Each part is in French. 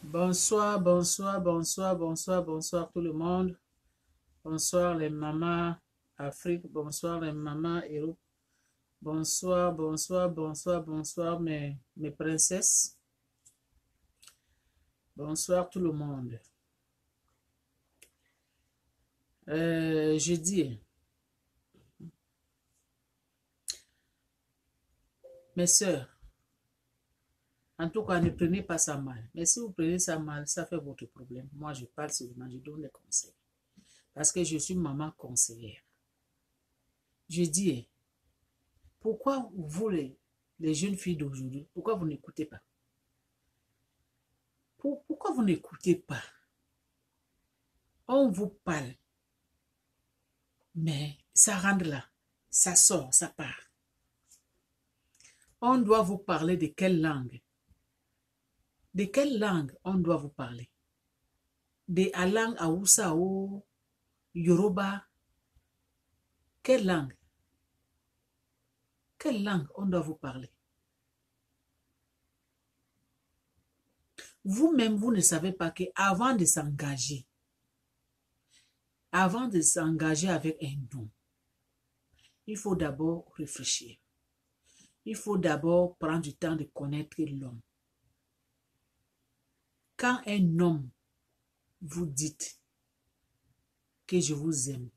Bonsoir, bonsoir, bonsoir, bonsoir, bonsoir tout le monde. Bonsoir les mamans Afrique, bonsoir les mamans Europe. Bonsoir, bonsoir, bonsoir, bonsoir mes princesses. Bonsoir tout le monde. Je dis, mes sœurs, en tout cas, ne prenez pas ça mal. Mais si vous prenez ça mal, ça fait votre problème. Moi, je parle seulement, je donne les conseils. Parce que je suis maman conseillère. Je dis, pourquoi vous, les jeunes filles d'aujourd'hui, pourquoi vous n'écoutez pas? Pourquoi vous n'écoutez pas? On vous parle, mais ça rentre là, ça sort, ça part. On doit vous parler de quelle langue? De quelle langue on doit vous parler? De la langue Hausa ou Yoruba? Quelle langue? Quelle langue on doit vous parler? Vous-même, vous ne savez pas qu'avant de s'engager, avec un homme, il faut d'abord réfléchir. Il faut d'abord prendre du temps de connaître l'homme. Quand un homme vous dit que je vous aime,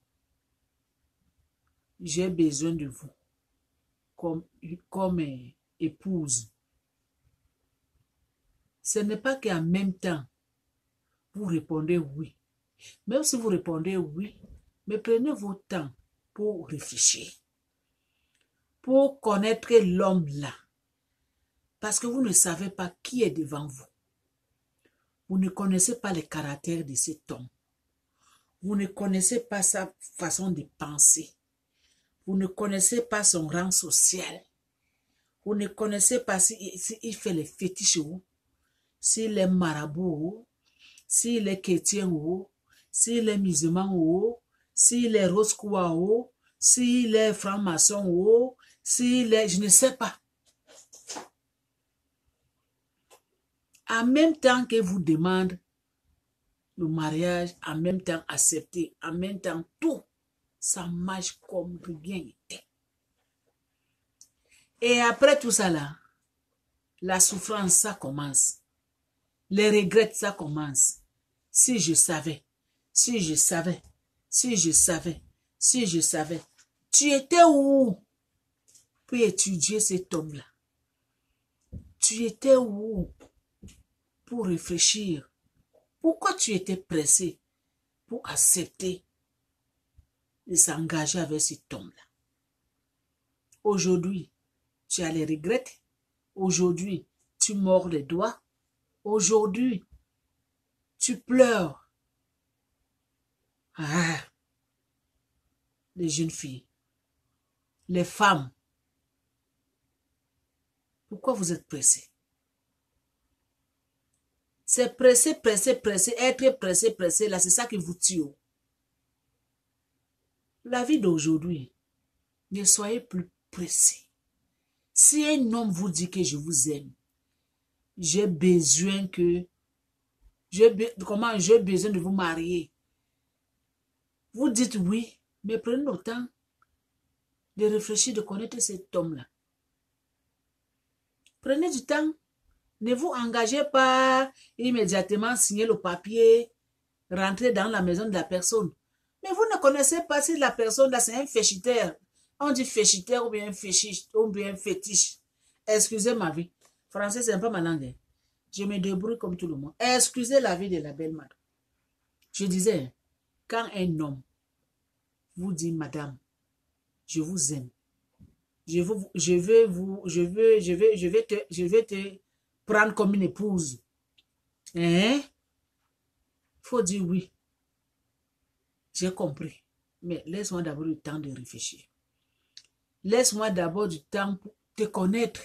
j'ai besoin de vous comme épouse, ce n'est pas qu'en même temps, vous répondez oui. Même si vous répondez oui, mais prenez votre temps pour réfléchir, pour connaître l'homme là. Parce que vous ne savez pas qui est devant vous. Vous ne connaissez pas le caractère de cet homme. Vous ne connaissez pas sa façon de penser. Vous ne connaissez pas son rang social. Vous ne connaissez pas s'il fait les fétiches ou s'il est marabout, s'il est chrétien ou s'il est musulman ou s'il est rose-croix ou s'il est franc-maçon ou s'il est... Je ne sais pas. En même temps que vous demandez le mariage, en même temps accepter, en même temps tout, ça marche comme rien n'était. Et après tout ça là, la souffrance, ça commence. Les regrets, ça commence. Si je savais, si je savais, si je savais, si je savais. Tu étais où pour étudier cet homme-là? Tu étais où pour réfléchir? Pourquoi tu étais pressé pour accepter de s'engager avec cet homme-là? Aujourd'hui, tu as les regrets. Aujourd'hui, tu mords les doigts. Aujourd'hui, tu pleures. Ah, les jeunes filles, les femmes, pourquoi vous êtes pressés? C'est pressé, pressé, pressé, être pressé, pressé, là, c'est ça qui vous tue. La vie d'aujourd'hui, ne soyez plus pressés. Si un homme vous dit que je vous aime, j'ai besoin de vous marier. Vous dites oui, mais prenez le temps de réfléchir, de connaître cet homme-là. Prenez du temps. Ne vous engagez pas immédiatement, signer le papier, rentrer dans la maison de la personne. Mais vous ne connaissez pas si la personne là, c'est un féchitaire. On dit féchitaire ou bien féchiche ou bien fétiche. Excusez ma vie. Français, c'est un peu ma langue. Je me débrouille comme tout le monde. Excusez la vie de la belle madame. Je disais, quand un homme vous dit, madame, je vous aime, je vais te prendre comme une épouse. Hein? Faut dire oui. J'ai compris. Mais laisse-moi d'abord du temps de réfléchir. Laisse-moi d'abord du temps pour te connaître.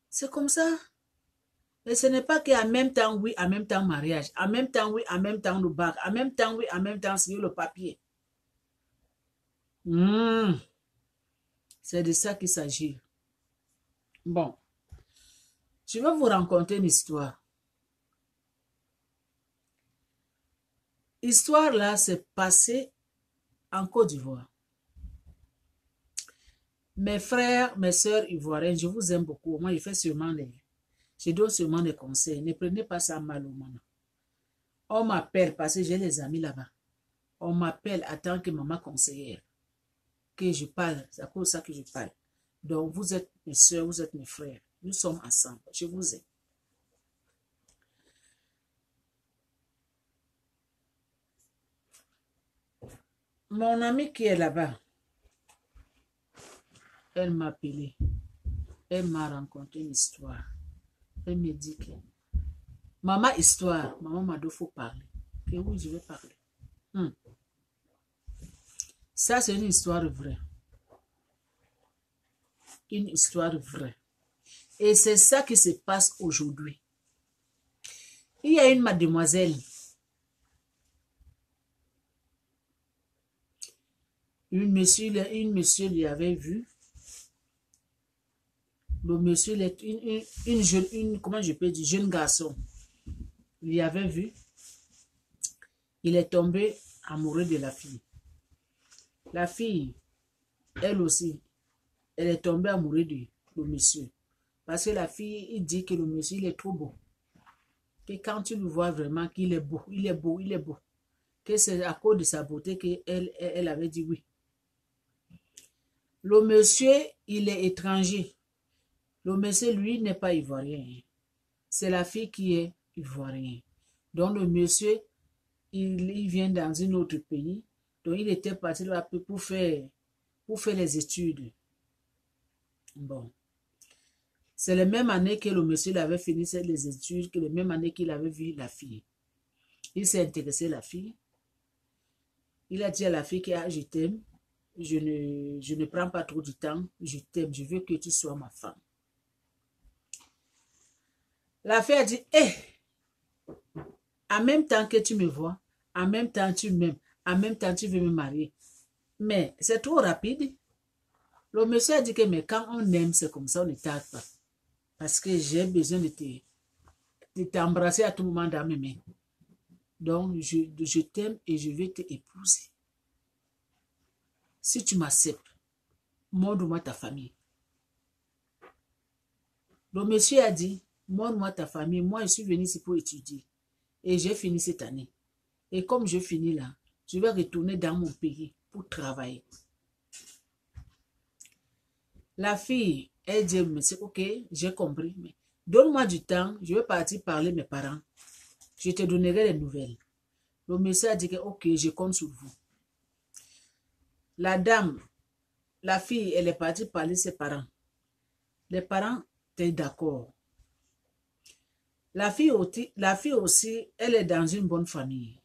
C'est comme ça. Mais ce n'est pas qu'en même temps oui, en même temps mariage. En même temps oui, en même temps le bac. En même temps oui, en même temps signer le papier. C'est de ça qu'il s'agit. Bon. Je vais vous raconter une histoire. Histoire là s'est passée en Côte d'Ivoire. Mes frères, mes soeurs ivoiriens, je vous aime beaucoup. Moi, je donne sûrement des conseils. Ne prenez pas ça mal au moment. On m'appelle parce que j'ai des amis là-bas. On m'appelle en tant que maman conseillère. Que je parle. C'est à cause de ça que je parle. Donc, vous êtes mes soeurs, vous êtes mes frères. Nous sommes ensemble. Je vous aime. Mon amie qui est là-bas, elle m'a appelé. Elle m'a rencontré une histoire. Elle me dit que maman histoire, maman m'a dit faut parler. Que oui, je vais parler. Ça, c'est une histoire vraie. Une histoire vraie. Et c'est ça qui se passe aujourd'hui. Il y a une mademoiselle. Une monsieur l'y avait vu. Le monsieur, comment je peux dire, jeune garçon, l'y avait vu. Il est tombé amoureux de la fille. La fille, elle aussi, elle est tombée amoureuse du monsieur. Parce que la fille, il dit que le monsieur, il est trop beau. Que quand tu le vois vraiment qu'il est beau, il est beau, il est beau. Que c'est à cause de sa beauté qu'elle avait dit oui. Le monsieur, il est étranger. Le monsieur, lui, n'est pas ivoirien. C'est la fille qui est ivoirienne. Donc, le monsieur, il vient dans un autre pays. Donc, il était parti là pour faire les études. Bon. C'est la même année que le monsieur avait fini les études, que la même année qu'il avait vu la fille. Il s'est intéressé à la fille. Il a dit à la fille que je t'aime. Je ne prends pas trop de temps. Je t'aime. Je veux que tu sois ma femme. La fille a dit, en même temps que tu me vois, en même temps tu m'aimes, en même temps tu veux me marier. Mais c'est trop rapide. Le monsieur a dit que mais quand on aime, c'est comme ça, on ne tarde pas. Parce que j'ai besoin de t'embrasser à tout moment dans mes mains. Donc, je t'aime et je vais t'épouser. Si tu m'acceptes, montre-moi ta famille. Le monsieur a dit, montre-moi ta famille. Moi, je suis venu ici pour étudier. Et j'ai fini cette année. Et comme je finis là, je vais retourner dans mon pays pour travailler. La fille, elle dit, monsieur, ok, j'ai compris. Mais donne-moi du temps, je vais partir parler à mes parents. Je te donnerai les nouvelles. Le monsieur a dit que, ok, je compte sur vous. La dame, la fille, elle est partie parler à ses parents. Les parents étaient d'accord. La fille aussi, elle est dans une bonne famille.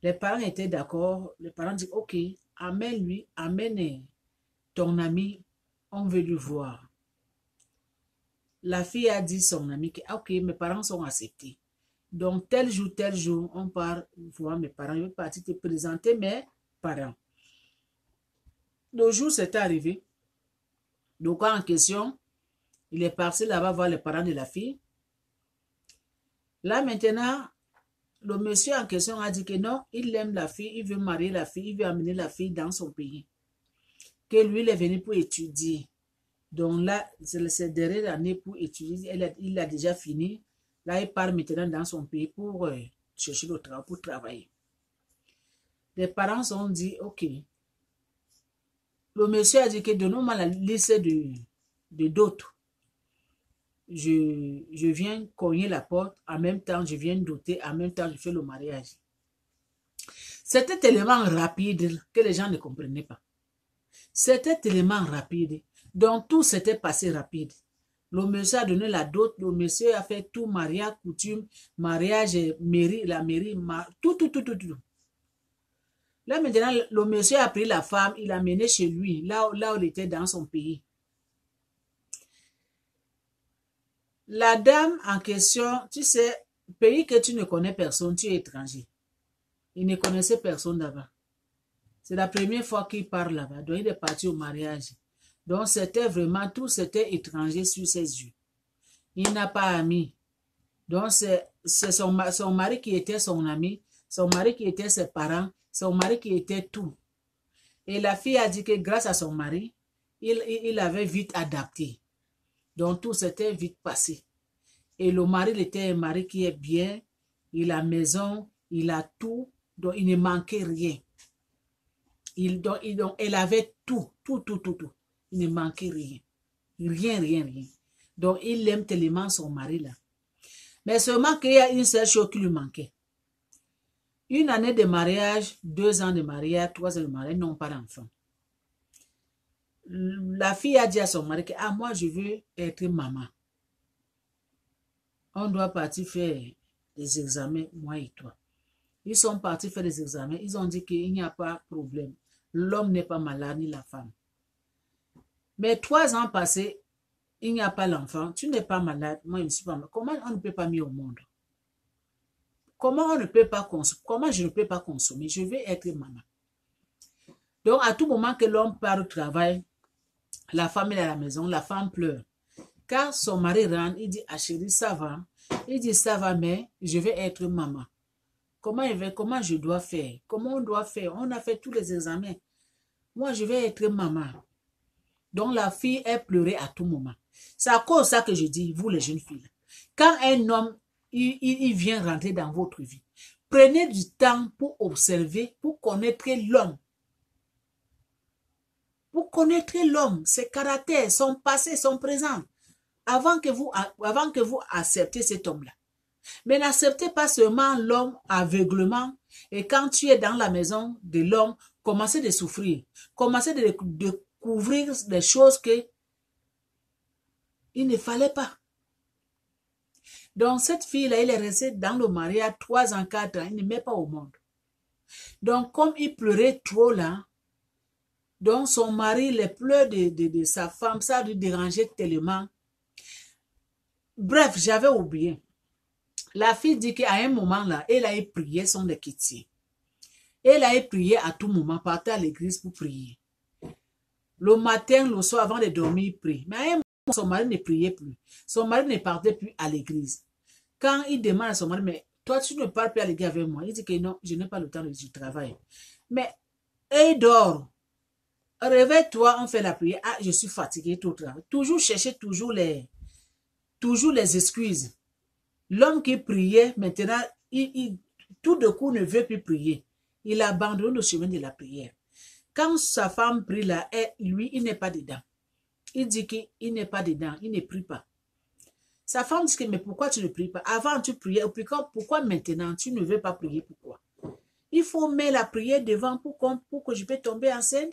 Les parents étaient d'accord. Les parents disent, ok, amène-lui, amène ton ami, on veut le voir. La fille a dit à son ami que, ok, mes parents sont acceptés. Donc, tel jour, on part voir mes parents. Je vais partir te présenter mes parents. Le jour, c'est arrivé. Donc, en question, il est parti là-bas voir les parents de la fille. Là, maintenant, le monsieur en question a dit que non, il aime la fille, il veut marier la fille, il veut amener la fille dans son pays. Que lui, il est venu pour étudier. Donc là, c'est derrière l'année pour étudier. Il a déjà fini. Là, il part maintenant dans son pays pour chercher le travail, pour travailler. Les parents se sont dit, ok. Le monsieur a dit que donnons-moi la liste de d'autres. Je viens cogner la porte, en même temps, je viens doter, en même temps, je fais le mariage. C'était tellement rapide que les gens ne comprenaient pas. C'était tellement rapide. Donc, tout s'était passé rapide. Le monsieur a donné la dot, le monsieur a fait tout, mariage, coutume, mariage, mairie, la mairie, tout. Là, maintenant, le monsieur a pris la femme, il l'a menée chez lui, là où il était dans son pays. La dame en question, tu sais, pays que tu ne connais personne, tu es étranger. Il ne connaissait personne là-bas. C'est la première fois qu'il part là-bas. Donc, il est parti au mariage. Donc, c'était vraiment, tout c'était étranger sur ses yeux. Il n'a pas ami. Donc, c'est son mari qui était son ami. son mari qui était ses parents, son mari qui était tout. Et la fille a dit que grâce à son mari, il avait vite adapté. Donc tout s'était vite passé. Et le mari, il était un mari qui est bien, il a maison, il a tout, donc il ne manquait rien. Donc, elle avait tout. Il ne manquait rien. Rien. Donc, il aime tellement son mari là. Mais seulement qu'il y a une seule chose qui lui manquait. Une année de mariage, 2 ans de mariage, 3 ans de mariage, n'ont pas d'enfant. La fille a dit à son mari que moi, je veux être maman. On doit partir faire des examens, moi et toi. Ils sont partis faire des examens. Ils ont dit qu'il n'y a pas de problème. L'homme n'est pas malade, ni la femme. Mais 3 ans passés, il n'y a pas l'enfant. Tu n'es pas malade, moi je ne suis pas malade. Comment on ne peut pas mettre au monde? Comment on ne peut pas consommer? Comment je ne peux pas consommer? Je vais être maman. Donc, à tout moment que l'homme part au travail, la femme est à la maison, la femme pleure. Quand son mari rentre, il dit, ah chérie, ça va? Il dit, ça va, mais je vais être maman. Comment je dois faire? Comment on doit faire? On a fait tous les examens. Moi, je vais être maman. Donc, la fille est pleurée à tout moment. C'est à cause de ça que je dis, vous les jeunes filles, quand un homme, il vient rentrer dans votre vie, prenez du temps pour observer, pour connaître l'homme. Pour connaître l'homme, ses caractères, son passé, son présent, avant que vous acceptez cet homme-là. Mais n'acceptez pas seulement l'homme aveuglement. Et quand tu es dans la maison de l'homme, commencez de souffrir. Commencez de découvrir des choses que il ne fallait pas. Donc cette fille-là, elle est restée dans le mariage 3 ans, 4 ans. Il ne met pas au monde. Donc comme il pleurait trop là, donc son mari, les pleurs de sa femme, ça lui dérangeait tellement. Bref, j'avais oublié. La fille dit qu'à un moment là, elle a prié son équitier. Elle a prié à tout moment, partait à l'église pour prier. Le matin, le soir, avant de dormir, il prie. Mais à un moment, son mari ne priait plus. Son mari ne partait plus à l'église. Quand il demande à son mari, mais toi, tu ne parles plus à l'église avec moi. Il dit que non, je n'ai pas le temps du travail. Mais il dort. Réveille-toi, on fait la prière. Ah, je suis fatigué, tout le travail. Toujours chercher, toujours les excuses. L'homme qui priait, maintenant, tout de coup ne veut plus prier. Il abandonne le chemin de la prière. Quand sa femme prie là, lui, il n'est pas dedans. Il dit qu'il n'est pas dedans, il ne prie pas. Sa femme dit que, mais pourquoi tu ne pries pas? Avant, tu priais, pourquoi maintenant tu ne veux pas prier? Pourquoi? Il faut mettre la prière devant pour que je puisse tomber enceinte.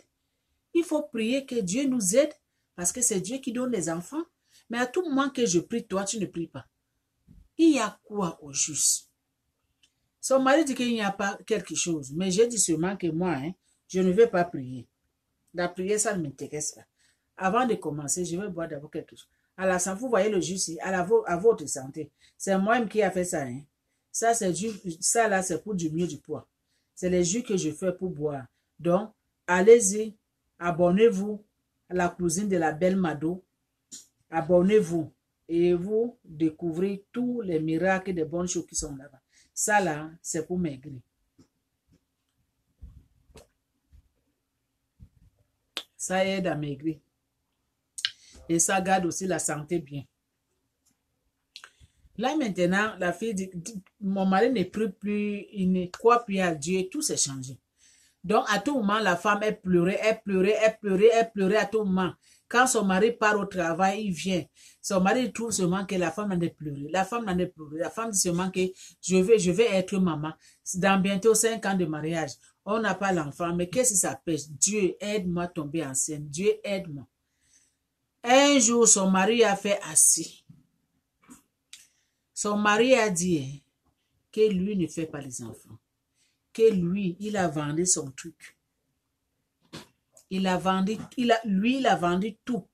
Il faut prier que Dieu nous aide, parce que c'est Dieu qui donne les enfants. Mais à tout moment que je prie, toi, tu ne pries pas. Il y a quoi au juste? Son mari dit qu'il n'y a pas quelque chose. Mais j'ai dit seulement que moi, je ne vais pas prier. La prière, ça ne m'intéresse pas. Avant de commencer, je vais boire d'abord quelque chose. À la santé, vous voyez le jus ici, à votre santé. C'est moi-même qui a fait ça. Ça là, c'est pour du mieux du poids. C'est les jus que je fais pour boire. Donc, allez-y, abonnez-vous à la cuisine de la belle Mado. Abonnez-vous et vous découvrez tous les miracles et des bonnes choses qui sont là-bas. Ça là, c'est pour maigrir. Ça aide à maigrir. Et ça garde aussi la santé bien. Là maintenant, la fille dit, mon mari ne prie plus, il ne croit plus à Dieu, tout s'est changé. Donc à tout moment, la femme, elle pleurait à tout moment. Quand son mari part au travail, il vient. Son mari trouve seulement que la femme en est pleuré. La femme en est pleurée. La femme dit seulement que je vais être maman. Dans bientôt 5 ans de mariage, on n'a pas l'enfant. Mais qu'est-ce que ça pêche? Dieu, aide-moi à tomber enceinte. Dieu, aide-moi. Un jour, son mari a fait assis. Son mari a dit que lui ne fait pas les enfants. Que lui, il a vendu son truc. Il a vendu tout.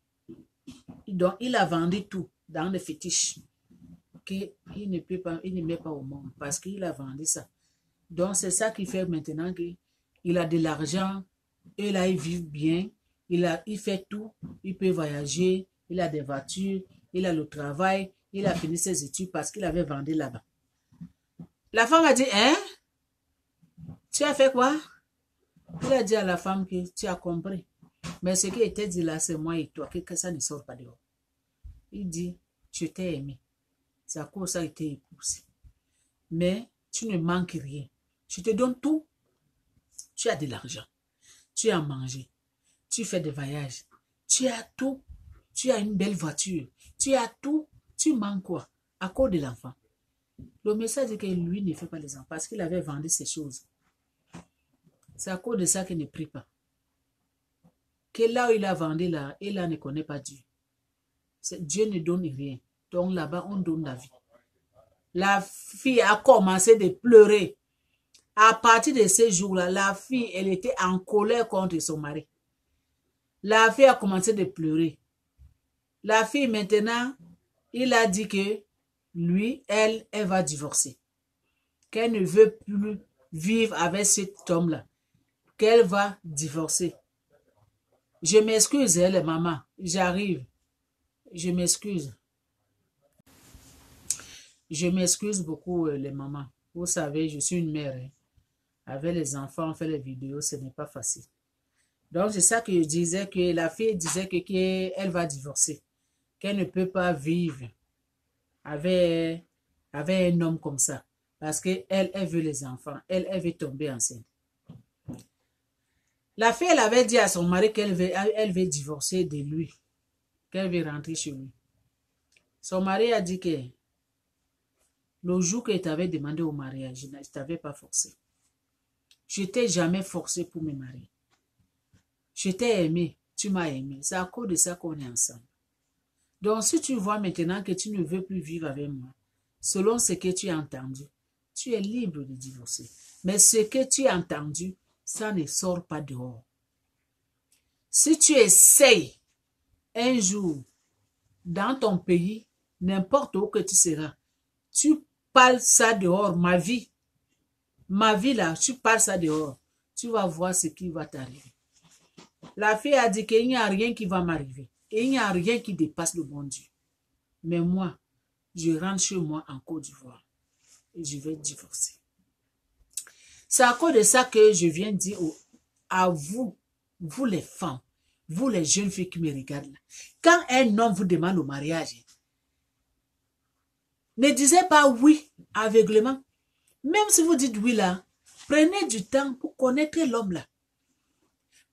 Donc, il a vendu tout dans le fétiche. Il ne met pas au monde parce qu'il a vendu ça. Donc, c'est ça qui fait maintenant qu'il a de l'argent, et là, il vit bien, il fait tout, il peut voyager, il a des voitures, il a le travail, il a fini ses études parce qu'il avait vendu là-bas. La femme a dit, hein? Tu as fait quoi? Il a dit à la femme que tu as compris. Mais ce qui était dit là, c'est moi et toi, que ça ne sort pas dehors. Il dit, je t'ai aimé. C'est à cause de ça que tu t'es épousé. Mais tu ne manques rien. Je te donne tout. Tu as de l'argent. Tu as mangé. Tu fais des voyages. Tu as tout. Tu as une belle voiture. Tu as tout. Tu manques quoi? À cause de l'enfant. Le message dit que lui ne fait pas les enfants parce qu'il avait vendu ces choses. C'est à cause de ça qu'il ne prie pas. Que là où il a vendu là, et là ne connaît pas Dieu. Dieu ne donne rien. Donc là-bas, on donne la vie. La fille a commencé de pleurer. À partir de ces jours-là, la fille, elle était en colère contre son mari. La fille a commencé de pleurer. La fille, maintenant, il a dit que lui, elle va divorcer. Qu'elle ne veut plus vivre avec cet homme-là. Qu'elle va divorcer. Je m'excuse, les mamans. J'arrive. Je m'excuse. Je m'excuse beaucoup, les mamans. Vous savez, je suis une mère. Hein. Avec les enfants, on fait les vidéos, ce n'est pas facile. Donc, c'est ça que je disais, que la fille disait qu'elle va divorcer. Qu'elle ne peut pas vivre avec un homme comme ça. Parce qu'elle, elle veut les enfants. Elle veut tomber enceinte. La fille, elle avait dit à son mari qu'elle veut divorcer de lui. Qu'elle veut rentrer chez lui. Son mari a dit que le jour que tu avais demandé au mariage, je ne t'avais pas forcé. Je t'ai jamais forcé pour me marier. Je t'ai aimé, tu m'as aimé. C'est à cause de ça qu'on est ensemble. Donc, si tu vois maintenant que tu ne veux plus vivre avec moi, selon ce que tu as entendu, tu es libre de divorcer. Mais ce que tu as entendu, ça ne sort pas dehors. Si tu essayes un jour dans ton pays, n'importe où que tu seras, tu parles ça dehors, ma vie là, tu parles ça dehors, tu vas voir ce qui va t'arriver. La fille a dit qu'il n'y a rien qui va m'arriver. Et il n'y a rien qui dépasse le bon Dieu. Mais moi, je rentre chez moi en Côte d'Ivoire. Et je vais divorcer. C'est à cause de ça que je viens dire à vous, vous les femmes, vous les jeunes filles qui me regardent là. Quand un homme vous demande au mariage, ne disez pas oui aveuglément. Même si vous dites oui là, prenez du temps pour connaître l'homme là.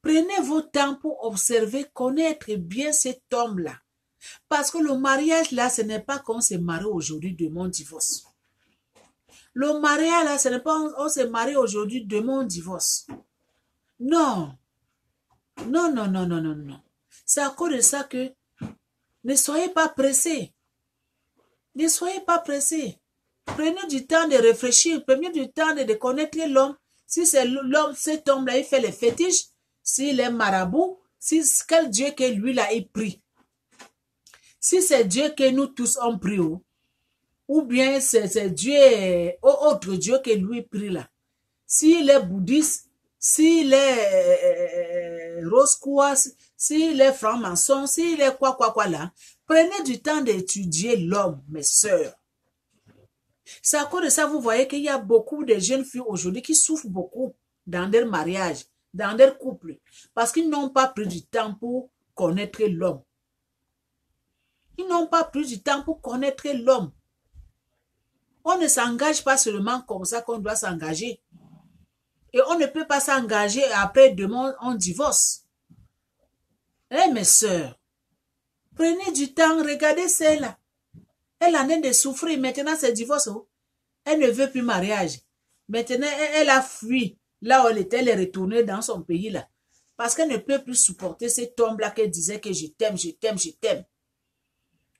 Prenez votre temps pour observer, connaître bien cet homme-là. Parce que le mariage là, ce n'est pas qu'on se marie aujourd'hui, demain on divorce. Le mariage là, ce n'est pas on se marie aujourd'hui, demain on divorce. Non. Non, non, non, non, non, non. C'est à cause de ça que ne soyez pas pressés. Ne soyez pas pressés. Prenez du temps de réfléchir, prenez du temps de connaître l'homme. Si c'est l'homme, cet homme-là, il fait les fétiches, s'il est marabout, si quel Dieu que lui là il prie. Si c'est Dieu que nous tous on prie, ou bien c'est Dieu, autre Dieu que lui prie là. S'il est bouddhiste, s'il est rose-quoi, s'il est franc-maçon, s'il est quoi là, prenez du temps d'étudier l'homme, mes sœurs. C'est à cause de ça, vous voyez qu'il y a beaucoup de jeunes filles aujourd'hui qui souffrent beaucoup dans leur mariage, dans leur couple, parce qu'ils n'ont pas pris du temps pour connaître l'homme. Ils n'ont pas pris du temps pour connaître l'homme. On ne s'engage pas seulement comme ça qu'on doit s'engager. Et on ne peut pas s'engager et après demain on divorce. Eh mes sœurs, prenez du temps, regardez celle-là. Elle en est de souffrir, maintenant c'est divorce. Elle ne veut plus mariage. Maintenant elle a fui. Là où elle était, elle est retournée dans son pays là. Parce qu'elle ne peut plus supporter cet homme-là qui disait que je t'aime, je t'aime, je t'aime.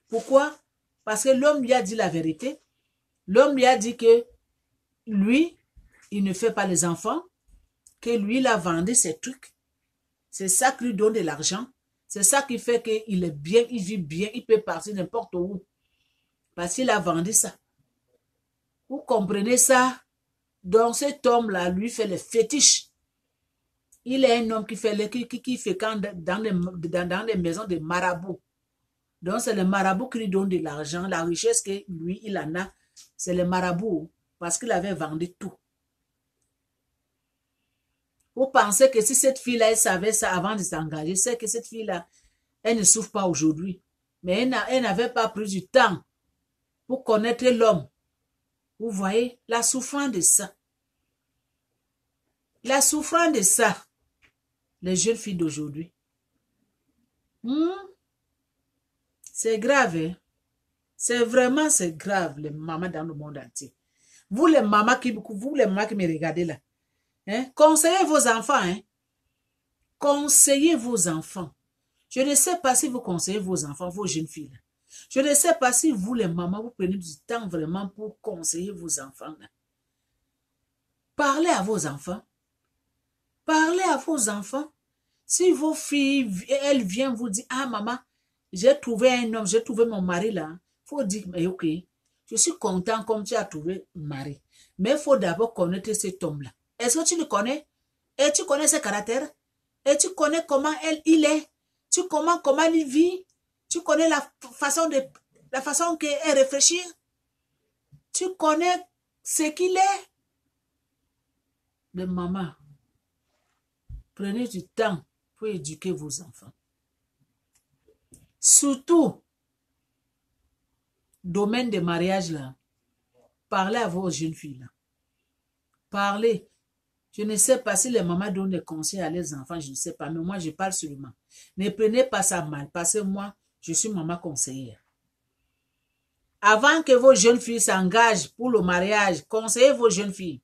Pourquoi? Parce que l'homme lui a dit la vérité. L'homme lui a dit que lui, il ne fait pas les enfants, que lui, il a vendu ses trucs. C'est ça qui lui donne de l'argent. C'est ça qui fait qu'il est bien, il vit bien, il peut partir n'importe où. Parce qu'il a vendu ça. Vous comprenez ça? Donc cet homme-là, lui, fait les fétiches. Il est un homme qui fait dans les maisons de marabouts. Donc c'est le marabout qui lui donne de l'argent. La richesse que lui, il en a, c'est le marabout. Parce qu'il avait vendu tout. Vous pensez que si cette fille-là, elle savait ça avant de s'engager, c'est que cette fille-là, elle ne souffre pas aujourd'hui. Mais elle n'avait pas pris du temps pour connaître l'homme. Vous voyez, la souffrance de ça. La souffrance de ça. Les jeunes filles d'aujourd'hui. C'est grave, hein? C'est grave, les mamans dans le monde entier. Vous les mamans qui me regardez là, hein? Conseillez vos enfants, hein? Conseillez vos enfants. Je ne sais pas si vous conseillez vos enfants, vos jeunes filles. Là. Je ne sais pas si vous, les mamans, vous prenez du temps vraiment pour conseiller vos enfants. Là. Parlez à vos enfants. Parlez à vos enfants. Si vos filles, elles viennent vous dire, ah maman, j'ai trouvé un homme, j'ai trouvé mon mari là. Il faut dire, mais ok, je suis content comme tu as trouvé un mari. Mais il faut d'abord connaître cet homme-là. Est-ce que tu le connais? Et tu connais ses caractères? Et tu connais comment il est? Tu connais comment il vit? Tu connais la façon qu'elle réfléchit? Tu connais ce qu'il est? Mais maman, prenez du temps pour éduquer vos enfants. Surtout, domaine de mariage là, parlez à vos jeunes filles là. Parlez. Je ne sais pas si les mamans donnent des conseils à leurs enfants, je ne sais pas, mais moi je parle seulement. Ne prenez pas ça mal, parce que moi, je suis maman conseillère. Avant que vos jeunes filles s'engagent pour le mariage, conseillez vos jeunes filles.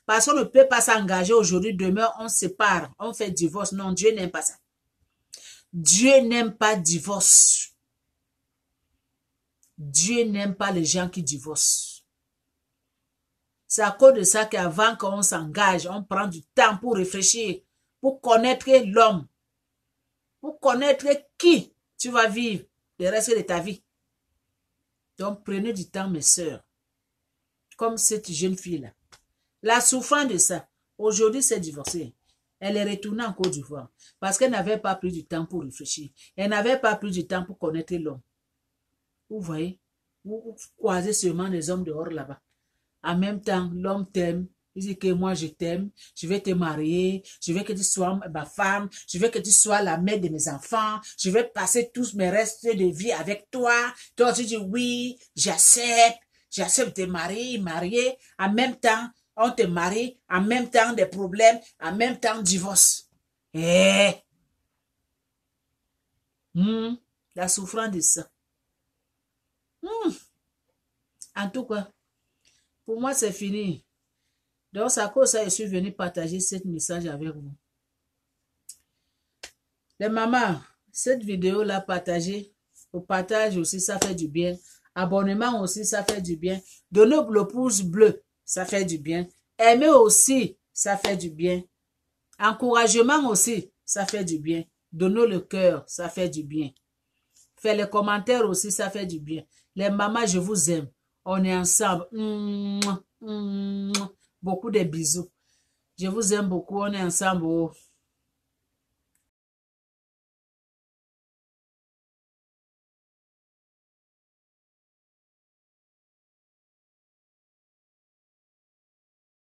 Parce qu'on ne peut pas s'engager aujourd'hui, demain on se sépare, on fait divorce. Non, Dieu n'aime pas ça. Dieu n'aime pas divorce. Dieu n'aime pas les gens qui divorcent. C'est à cause de ça qu'avant qu'on s'engage, on prend du temps pour réfléchir, pour connaître l'homme, pour connaître qui tu vas vivre le reste de ta vie. Donc prenez du temps, mes sœurs, comme cette jeune fille-là. La souffrance de ça, aujourd'hui c'est divorcée. Elle est retournée en Côte d'Ivoire parce qu'elle n'avait pas pris du temps pour réfléchir. Elle n'avait pas pris du temps pour connaître l'homme. Vous voyez, vous croisez seulement les hommes dehors là-bas. En même temps, l'homme t'aime. Il dit que moi, je t'aime. Je vais te marier. Je veux que tu sois ma femme. Je veux que tu sois la mère de mes enfants. Je vais passer tous mes restes de vie avec toi. Toi, tu dis oui, j'accepte. J'accepte de marier. En même temps, on te marie. En même temps, des problèmes. En même temps, divorce. La souffrance de ça. En tout cas, pour moi, c'est fini. Donc, c'est à cause de ça que je suis venue partager ce message avec vous. Les mamans, cette vidéo-là, partagez. Au partage aussi, ça fait du bien. Abonnement aussi, ça fait du bien. Donnez le pouce bleu, ça fait du bien. Aimer aussi, ça fait du bien. Encouragement aussi, ça fait du bien. Donnez le cœur, ça fait du bien. Faites les commentaires aussi, ça fait du bien. Les mamans, je vous aime. On est ensemble. Beaucoup de bisous. Je vous aime beaucoup. On est ensemble.